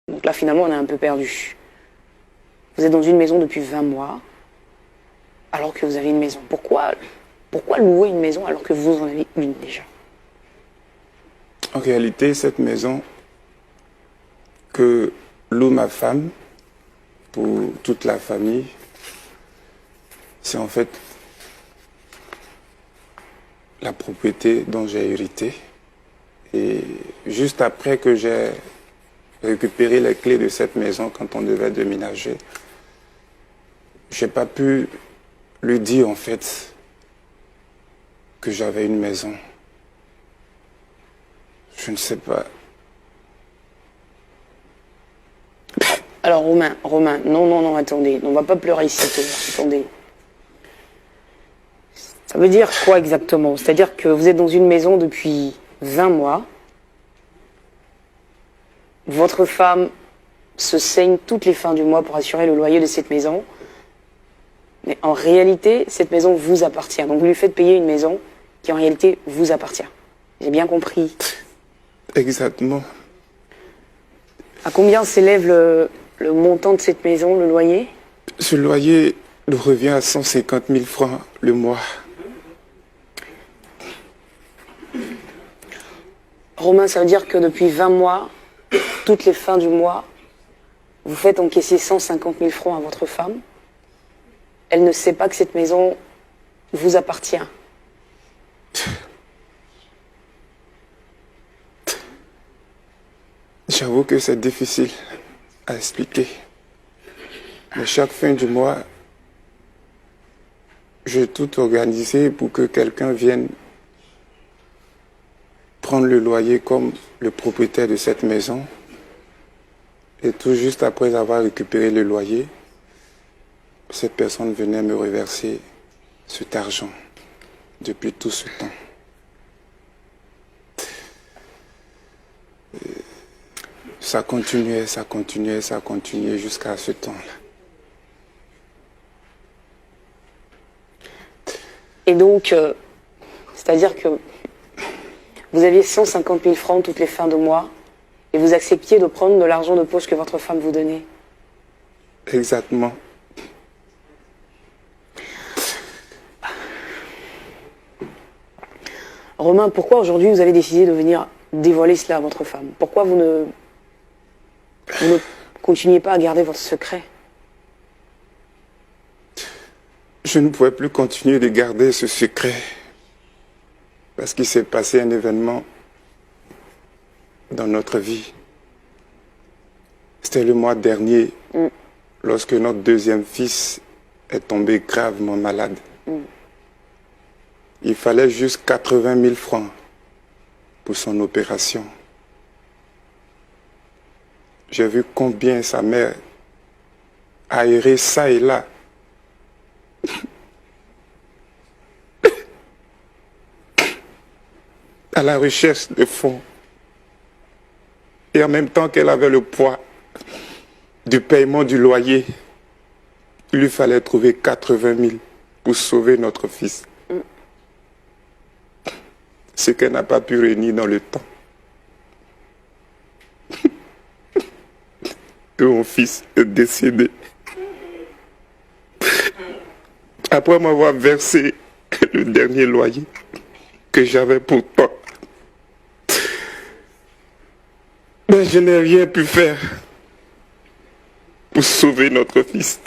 Donc là, finalement, on est un peu perdu. Vous êtes dans une maison depuis 20 mois, alors que vous avez une maison. Pourquoi louer une maison alors que vous en avez une déjà? En réalité, cette maison que loue ma femme pour toute la famille, c'est en fait la propriété dont j'ai hérité. Et juste après que j'ai récupéré les clés de cette maison quand on devait déménager, j'ai pas pu lui dire en fait que j'avais une maison. Je ne sais pas. Alors Romain, non, attendez, on va pas pleurer ici, attendez. Ça veut dire quoi exactement? C'est-à-dire que vous êtes dans une maison depuis 20 mois, votre femme se saigne toutes les fins du mois pour assurer le loyer de cette maison, mais en réalité, cette maison vous appartient. Donc vous lui faites payer une maison qui en réalité vous appartient. J'ai bien compris. Exactement. À combien s'élève le montant de cette maison, le loyer? Ce loyer nous revient à 150 000 francs le mois. Romain, ça veut dire que depuis 20 mois, toutes les fins du mois, vous faites encaisser 150 000 francs à votre femme. Elle ne sait pas que cette maison vous appartient. J'avoue que c'est difficile à expliquer. Mais chaque fin du mois, j'ai tout organisé pour que quelqu'un vienne prendre le loyer comme le propriétaire de cette maison. Et tout juste après avoir récupéré le loyer, cette personne venait me reverser cet argent depuis tout ce temps. Et ça continuait jusqu'à ce temps-là. Et donc, c'est-à-dire que vous aviez 150 000 francs toutes les fins de mois et vous acceptiez de prendre de l'argent de poche que votre femme vous donnait. Exactement. Romain, pourquoi aujourd'hui vous avez décidé de venir dévoiler cela à votre femme? Pourquoi vous ne continuez pas à garder votre secret? Je ne pouvais plus continuer de garder ce secret parce qu'il s'est passé un événement dans notre vie. C'était le mois dernier, lorsque notre deuxième fils est tombé gravement malade. Il fallait juste 80 000 francs pour son opération. J'ai vu combien sa mère a erré ça et là. À la recherche de fonds. Et en même temps qu'elle avait le poids du paiement du loyer, il lui fallait trouver 80 000 pour sauver notre fils. Ce qu'elle n'a pas pu réunir dans le temps. Et mon fils est décédé. Après m'avoir versé le dernier loyer que j'avais pourtant. Mais je n'ai rien pu faire pour sauver notre fils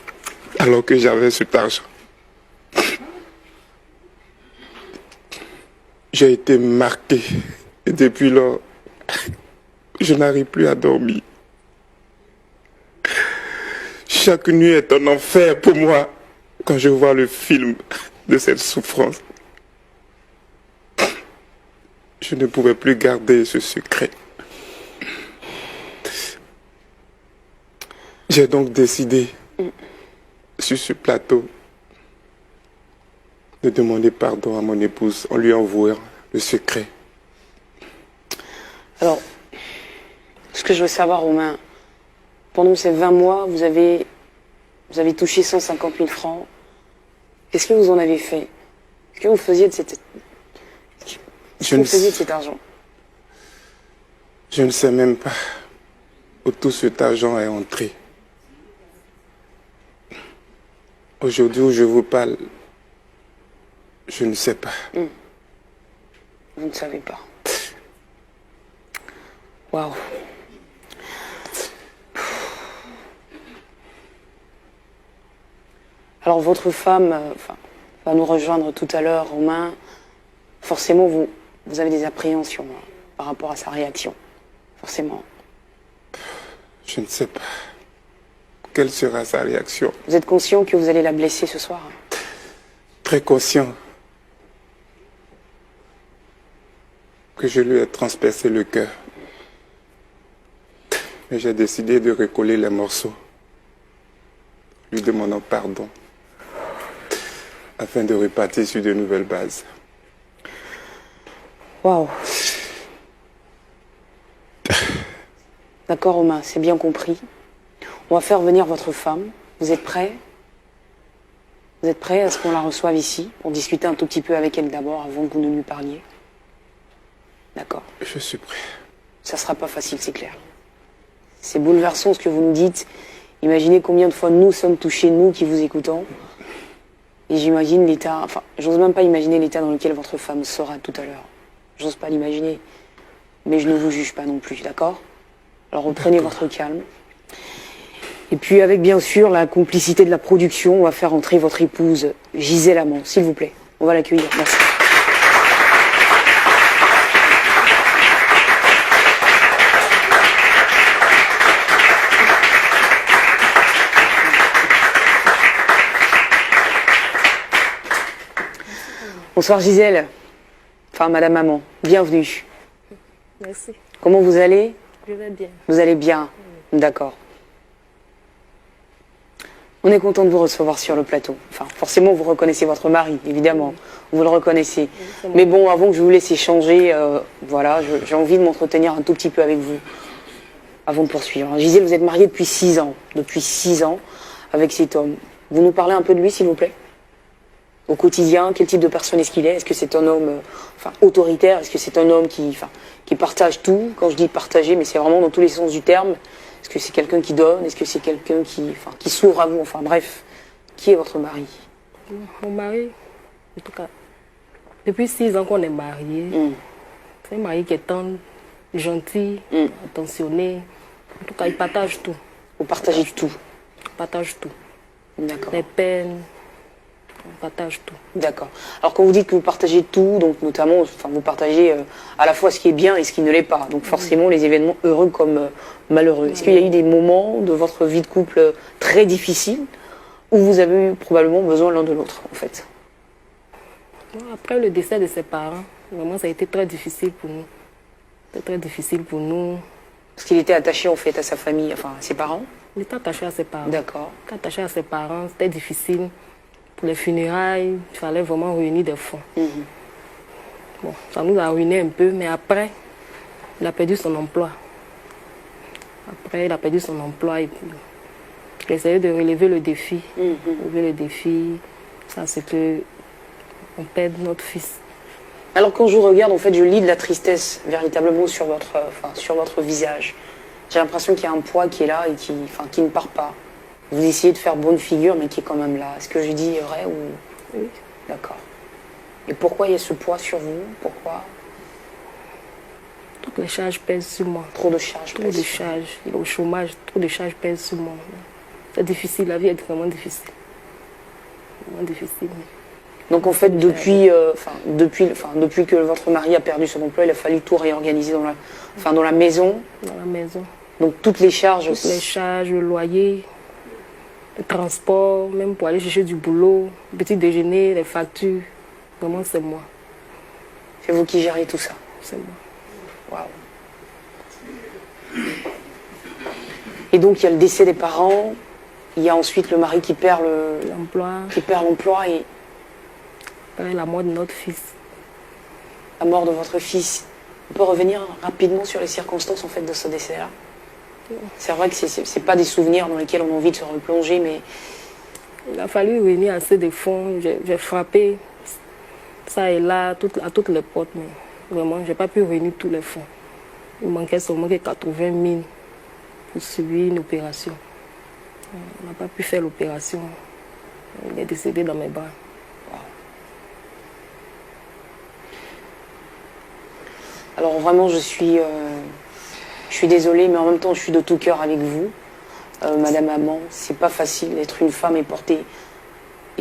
alors que j'avais cet argent. J'ai été marqué et depuis lors, je n'arrive plus à dormir. Chaque nuit est un enfer pour moi quand je vois le film de cette souffrance. Je ne pouvais plus garder ce secret. J'ai donc décidé, sur ce plateau, de demander pardon à mon épouse en lui envoyant le secret. Alors, ce que je veux savoir, Romain, pendant ces 20 mois, vous avez touché 150 000 francs. Qu'est-ce que vous en avez fait? Qu'est-ce que vous faisiez de cet argent? Je ne sais même pas. où tout cet argent est entré. Aujourd'hui où je vous parle, je ne sais pas. Vous ne savez pas. Waouh. Alors votre femme va nous rejoindre tout à l'heure, Romain. Forcément, vous avez des appréhensions par rapport à sa réaction. Forcément. Je ne sais pas. Quelle sera sa réaction? Vous êtes conscient que vous allez la blesser ce soir? Très conscient que je lui ai transpercé le cœur. Mais j'ai décidé de recoller les morceaux, lui demandant pardon, afin de repartir sur de nouvelles bases. Waouh. D'accord, Romain, c'est bien compris. On va faire venir votre femme. Vous êtes prêts? Vous êtes prêts à ce qu'on la reçoive ici, pour discuter un tout petit peu avec elle d'abord, avant que vous ne lui parliez? D'accord. Je suis prêt. Ça sera pas facile, c'est clair. C'est bouleversant ce que vous nous dites. Imaginez combien de fois nous sommes touchés, nous qui vous écoutons. Et j'imagine l'état... Enfin, j'ose même pas imaginer l'état dans lequel votre femme sera tout à l'heure. J'ose pas l'imaginer. Mais je ne vous juge pas non plus, d'accord? Alors reprenez votre calme. Et puis avec bien sûr la complicité de la production, on va faire entrer votre épouse Gisèle Amand, s'il vous plaît. On va l'accueillir. Merci. Bonsoir Gisèle, enfin Madame Amand, bienvenue. Merci. Comment vous allez? Je vais bien. Vous allez bien? D'accord. On est content de vous recevoir sur le plateau. Enfin, forcément, vous reconnaissez votre mari, évidemment. Vous le reconnaissez. Mais bon, avant que je vous laisse échanger, voilà, j'ai envie de m'entretenir un tout petit peu avec vous, avant de poursuivre. Alors, Gisèle, vous êtes mariée depuis 6 ans. Depuis 6 ans, avec cet homme. Vous nous parlez un peu de lui, s'il vous plaît? Au quotidien, quel type de personne est-ce qu'il est? Est-ce que c'est un homme autoritaire? Est-ce que c'est un homme qui partage tout? Quand je dis partager, mais c'est vraiment dans tous les sens du terme. Est-ce que c'est quelqu'un qui donne? Est-ce que c'est quelqu'un qui s'ouvre à vous? Enfin bref, qui est votre mari? Mon mari, en tout cas, depuis 6 ans qu'on est mariés, c'est un mari qui est tendre, gentil, attentionné. En tout cas, il partage tout. Vous partagez tout? Il partage tout. D'accord. Les peines, on partage tout. D'accord. Alors quand vous dites que vous partagez tout, donc notamment, vous partagez à la fois ce qui est bien et ce qui ne l'est pas. Donc forcément les événements heureux comme malheureux. Est-ce qu'il y a eu des moments de votre vie de couple très difficiles où vous avez eu probablement besoin l'un de l'autre, en fait? Après le décès de ses parents, vraiment ça a été très difficile pour nous. C'était très difficile pour nous. Parce qu'il était attaché en fait à sa famille, enfin à ses parents? Il était attaché à ses parents. D'accord. Il était attaché à ses parents, c'était difficile. Pour les funérailles, il fallait vraiment réunir des fonds. Bon, ça nous a ruiné un peu, mais après, il a perdu son emploi. Après, il a perdu son emploi et puis, il a essayé de relever le défi. Relever le défi, ça c'est que on perd notre fils. Alors quand je vous regarde, en fait, je lis de la tristesse véritablement sur votre visage. J'ai l'impression qu'il y a un poids qui est là et qui ne part pas. Vous essayez de faire bonne figure, mais qui est quand même là. Est-ce que je dis vrai ou... Oui. D'accord. Et pourquoi il y a ce poids sur vous? Pourquoi? Toutes les charges pèsent sur moi. Trop de charges. Trop de charges. Le chômage, trop de charges pèsent sur moi. C'est difficile, la vie est vraiment difficile. Vraiment difficile. Donc en fait, depuis que votre mari a perdu son emploi, il a fallu tout réorganiser dans la maison. Dans la maison. Donc toutes les charges. Toutes les charges, le loyer, le transport, même pour aller chercher du boulot, le petit déjeuner, les factures. Vraiment, c'est moi. C'est vous qui gérez tout ça? C'est moi. Waouh. Et donc il y a le décès des parents, il y a ensuite le mari qui perd l'emploi et la mort de notre fils. La mort de votre fils. On peut revenir rapidement sur les circonstances en fait de ce décès-là? C'est vrai que c'est pas des souvenirs dans lesquels on a envie de se replonger, mais... Il a fallu réunir assez de fonds. J'ai frappé ça et là, à toutes les portes, mais vraiment, j'ai pas pu réunir tous les fonds. Il manquait seulement que 80 000 pour subir une opération. On n'a pas pu faire l'opération. Il est décédé dans mes bras. Alors vraiment, je suis désolée, mais en même temps, je suis de tout cœur avec vous. Madame Amand, c'est pas facile d'être une femme et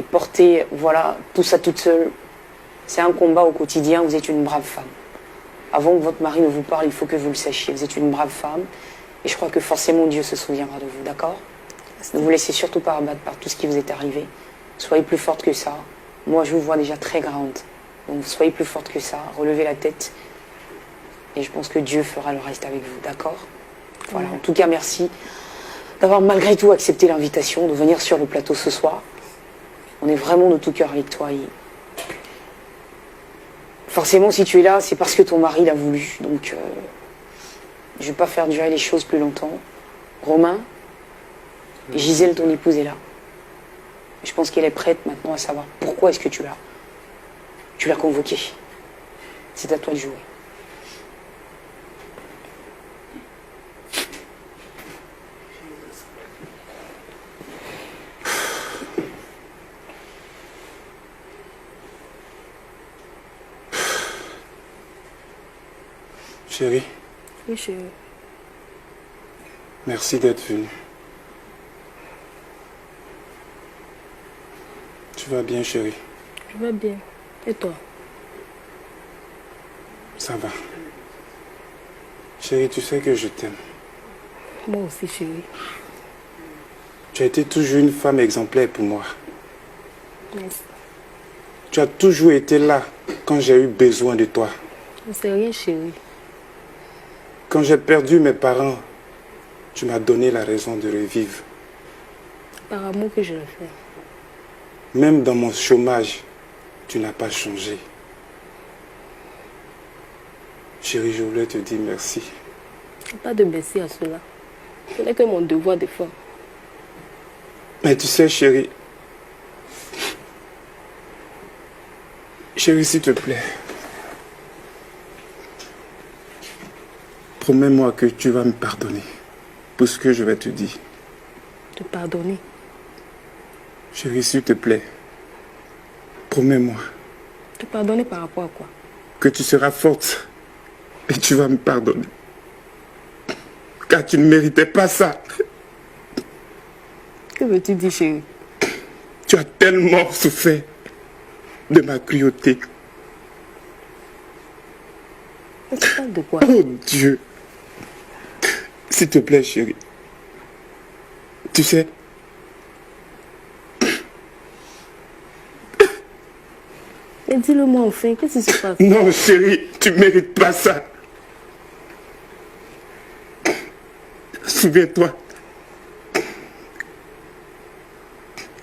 porter, voilà, tout ça toute seule. C'est un combat au quotidien, vous êtes une brave femme. Avant que votre mari ne vous parle, il faut que vous le sachiez. Vous êtes une brave femme et je crois que forcément Dieu se souviendra de vous, d'accord? Ne vous laissez surtout pas abattre par tout ce qui vous est arrivé. Soyez plus forte que ça. Moi, je vous vois déjà très grande. Donc, soyez plus forte que ça. Relevez la tête. Et je pense que Dieu fera le reste avec vous, d'accord? Voilà, en tout cas, merci d'avoir malgré tout accepté l'invitation, de venir sur le plateau ce soir. On est vraiment de tout cœur avec toi. Et forcément, si tu es là, c'est parce que ton mari l'a voulu. Donc, je ne vais pas faire durer les choses plus longtemps. Romain, Gisèle, ton épouse, est là. Je pense qu'elle est prête maintenant à savoir pourquoi est-ce que tu l'as convoquée. C'est à toi de jouer. Chérie, Oui, chérie. merci d'être venue. Tu vas bien, chérie? Je vais bien. Et toi? Ça va. Chérie, tu sais que je t'aime. Moi aussi, chérie. Tu as été toujours une femme exemplaire pour moi. Merci. Tu as toujours été là quand j'ai eu besoin de toi. Je ne sais rien, chérie. Quand j'ai perdu mes parents, tu m'as donné la raison de revivre. Par amour que je le fais. Même dans mon chômage, tu n'as pas changé. Chérie, je voulais te dire merci. Pas de merci à cela. Ce n'est que mon devoir de femme. Mais tu sais, chérie, s'il te plaît, promets-moi que tu vas me pardonner pour ce que je vais te dire. Te pardonner? Chérie, s'il te plaît, promets-moi. Te pardonner par rapport à quoi? Que tu seras forte et tu vas me pardonner. Car tu ne méritais pas ça. Que veux-tu dire, chérie? Tu as tellement souffert de ma cruauté. Mais tu parles de quoi? Oh Dieu. S'il te plaît, chérie. Tu sais, Mais dis-le-moi enfin, qu'est-ce qui se passe? non, chérie, tu ne mérites pas ça. Souviens-toi.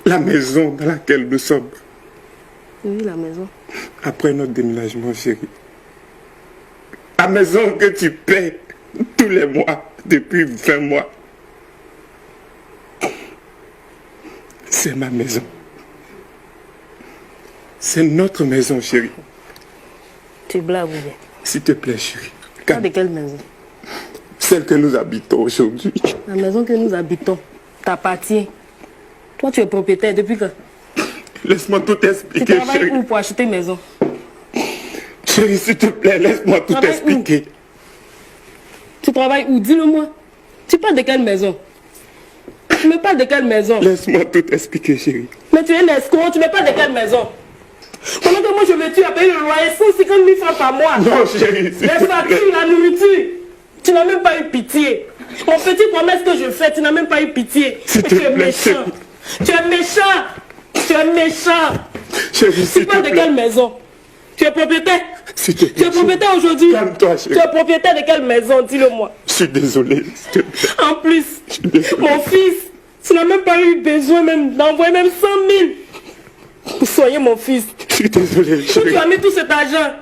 La maison dans laquelle nous sommes. Oui, la maison. Après notre déménagement, chérie. La maison que tu paies tous les mois, depuis 20 mois. C'est ma maison. C'est notre maison, chérie. Tu blagues ou bien? S'il te plaît, chérie. Toi, de quelle maison? Celle que nous habitons aujourd'hui. La maison que nous habitons t'appartient. Toi, tu es propriétaire depuis que... Laisse-moi tout Tu expliquer, travailles chérie. où pour acheter maison? Chérie, s'il te plaît, laisse-moi tout Travaille expliquer. Tu travailles où? Dis-le-moi. Tu parles de quelle maison? Tu me parles de quelle maison? Laisse-moi tout expliquer, chérie. Mais tu es un escroc, tu me parles de quelle maison? Pendant que moi je me tue à payer le loyer 150 000 francs par mois. Non, chérie, s'il Les te plaît. factures, la nourriture. Tu n'as même pas eu pitié. Mon petit promesse que je fais, tu n'as même pas eu pitié. S'il Mais te tu es plaît, méchant. chérie. Tu es méchant. Tu es méchant. Chérie, Tu s'il te parles de plaît. quelle maison? Tu es propriétaire? S'il te Tu plaît. es propriétaire aujourd'hui? Calme-toi, Tu chérie. es propriétaire de quelle maison? Dis-le-moi. Je suis désolé, s'il te plaît. En plus, Je suis désolé. mon fils, tu n'as même pas eu besoin même d'envoyer même 100 000 pour soigner mon fils. Je suis désolé, Où chérie. tu as mis tout cet argent?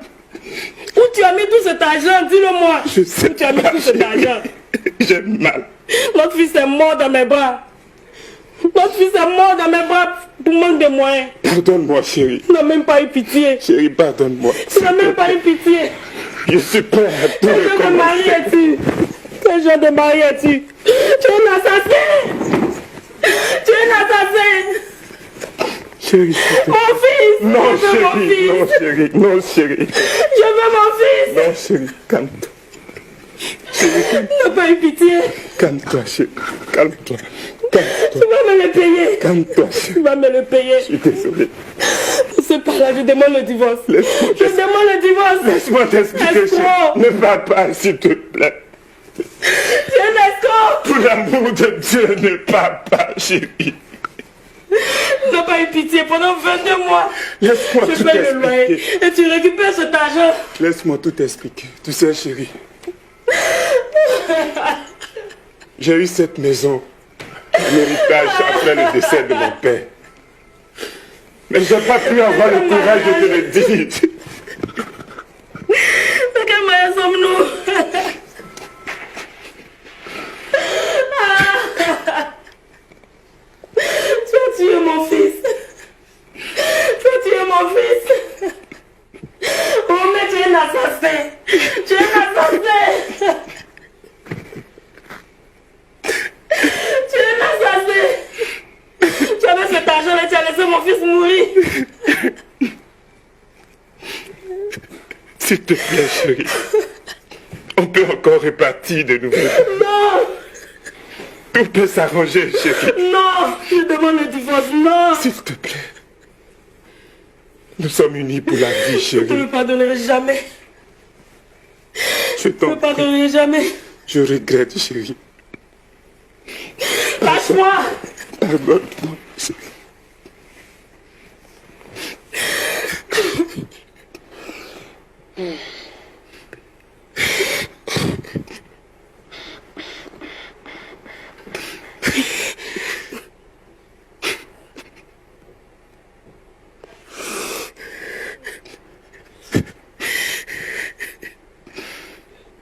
Où tu as mis tout cet argent? Dis-le-moi. Je sais Où tu as mis pas, tout cet argent? J'ai mal. Notre fils est mort dans mes bras. Notre fils est mort dans mes bras pour manque de moyens. Pardonne-moi, chérie. Tu n'as même pas eu pitié. Chérie, pardonne-moi. Tu n'as même pas eu pitié. Je suis prêt à tout Est-ce que mon mari recommencer. est-tu? Tu Quel genre de mari es-tu? Tu es un assassin! Tu es un assassin! Chérie, Mon fils! non, Je veux mon chérie, fils! non, chérie, non, chérie. Je veux mon fils! Non, chérie, calme-toi. N'as pas eu pitié! Calme-toi, chérie. Calme-toi. Calme-toi. Tu vas me le payer! Calme-toi, Tu chérie. vas me le payer! Je suis désolé. Pour ce pas-là, je demande le divorce! Laisse-moi Je demande le divorce! Laisse-moi t'expliquer, Escroc. chérie. Ne va pas, s'il te plaît. Tu es un escroc! Pour l'amour de Dieu, ne va pas, chérie. Tu n'as pas eu pitié pendant 22 mois! Laisse-moi Je tout paye le loyer expliquer. et tu récupères cet argent! Laisse-moi tout expliquer. Tu sais, chérie, j'ai eu cette maison, l'héritage après le décès de mon père. Mais j'ai pas pu avoir le courage de te le dire. De quelle manière sommes-nous? Tu as tué mon fils! Tu as tué mon fils! Oh, mais tu es un assassin! Tu es un assassin! Tu es un assassin! Tu avais cet argent et tu as laissé mon fils mourir! S'il te plaît, chérie. On peut encore répartir de nouveau. Non! Tout peut s'arranger, chérie. Non! Je demande le divorce! Non! S'il te plaît. Nous sommes unis pour la vie, Je ne chérie. le pardonnerai jamais! Je Je ne t'en le prie. pardonnerai jamais! Je regrette, chérie. Lâche-moi! Pardonne-moi, chérie.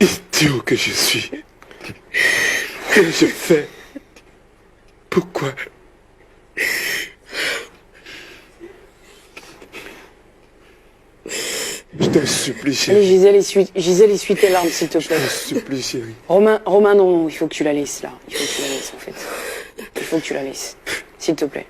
Idiot que je suis. Qu'ai-je fait? Pourquoi? Je t'en supplie, Allez, chérie. Gisèle, essuie tes larmes, s'il te Je plaît. t'en supplie, chérie. Romain, non, il faut que tu la laisses, là. Il faut que tu la laisses, en fait. Il faut que tu la laisses. S'il te plaît.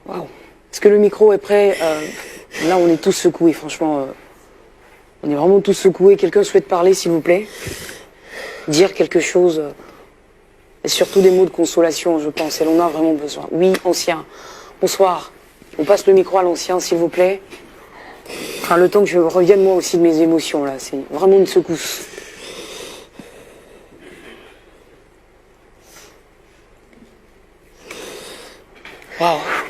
Waouh. Est-ce que le micro est prêt? Là, on est tous secoués, franchement. On est vraiment tous secoués. Quelqu'un souhaite parler, s'il vous plaît? Dire quelque chose? Et surtout des mots de consolation, je pense. Elle en a vraiment besoin. Oui, ancien. Bonsoir. On passe le micro à l'ancien, s'il vous plaît. Enfin, le temps que je revienne moi aussi de mes émotions, là. C'est vraiment une secousse. Waouh.